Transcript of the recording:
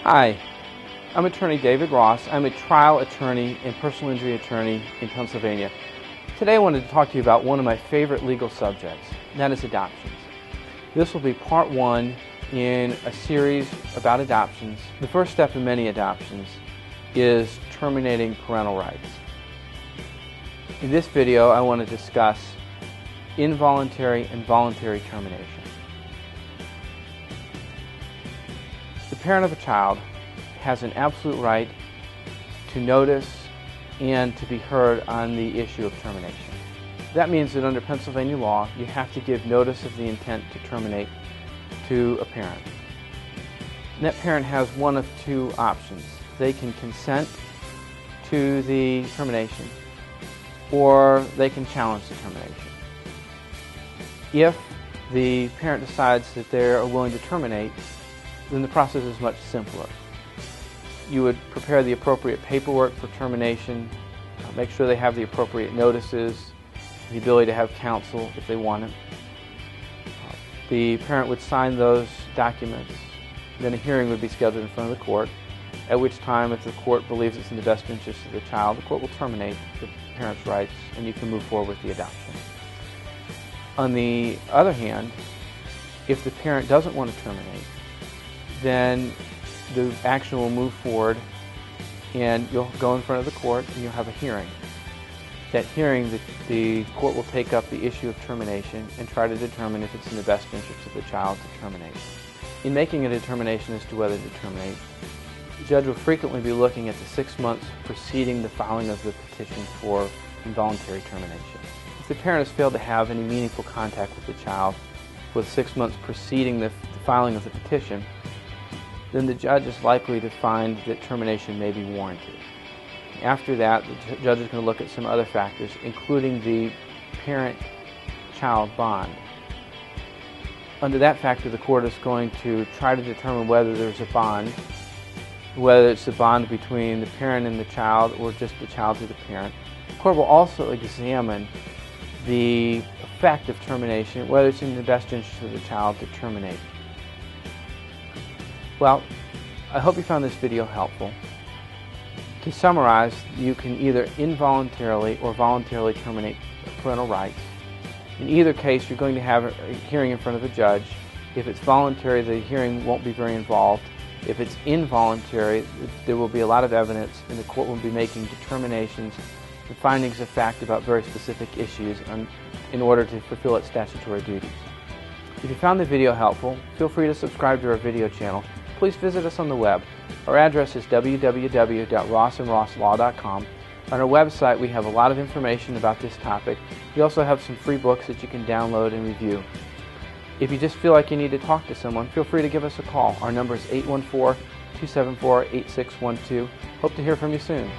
Hi, I'm attorney David Ross. I'm a trial attorney and personal injury attorney in Pennsylvania. Today I wanted to talk to you about one of my favorite legal subjects, and that is adoptions. This will be part one in a series about adoptions. The first step in many adoptions is terminating parental rights. In this video I want to discuss involuntary and voluntary termination. The parent of a child has an absolute right to notice and to be heard on the issue of termination. That means that under Pennsylvania law, you have to give notice of the intent to terminate to a parent. And that parent has one of two options. They can consent to the termination, or they can challenge the termination. If the parent decides that they are willing to terminate, then the process is much simpler. You would prepare the appropriate paperwork for termination, make sure they have the appropriate notices, the ability to have counsel if they want it. The parent would sign those documents, then a hearing would be scheduled in front of the court, at which time, if the court believes it's in the best interest of the child, the court will terminate the parent's rights and you can move forward with the adoption. On the other hand, if the parent doesn't want to terminate, then the action will move forward and you'll go in front of the court and you'll have a hearing. That hearing, the court will take up the issue of termination and try to determine if it's in the best interest of the child to terminate. In making a determination as to whether to terminate, the judge will frequently be looking at the 6 months preceding the filing of the petition for involuntary termination. If the parent has failed to have any meaningful contact with the child for the 6 months preceding the filing of the petition, then the judge is likely to find that termination may be warranted. After that, the judge is going to look at some other factors, including the parent-child bond. Under that factor, the court is going to try to determine whether there's a bond, whether it's a bond between the parent and the child or just the child to the parent. The court will also examine the effect of termination, whether it's in the best interest of the child to terminate. Well, I hope you found this video helpful. To summarize, you can either involuntarily or voluntarily terminate parental rights. In either case, you're going to have a hearing in front of a judge. If it's voluntary, the hearing won't be very involved. If it's involuntary, there will be a lot of evidence and the court will be making determinations and findings of fact about very specific issues in order to fulfill its statutory duties. If you found the video helpful, feel free to subscribe to our video channel. Please visit us on the web. Our address is www.rossandrosslaw.com. On our website, we have a lot of information about this topic. We also have some free books that you can download and review. If you just feel like you need to talk to someone, feel free to give us a call. Our number is 814-274-8612. Hope to hear from you soon.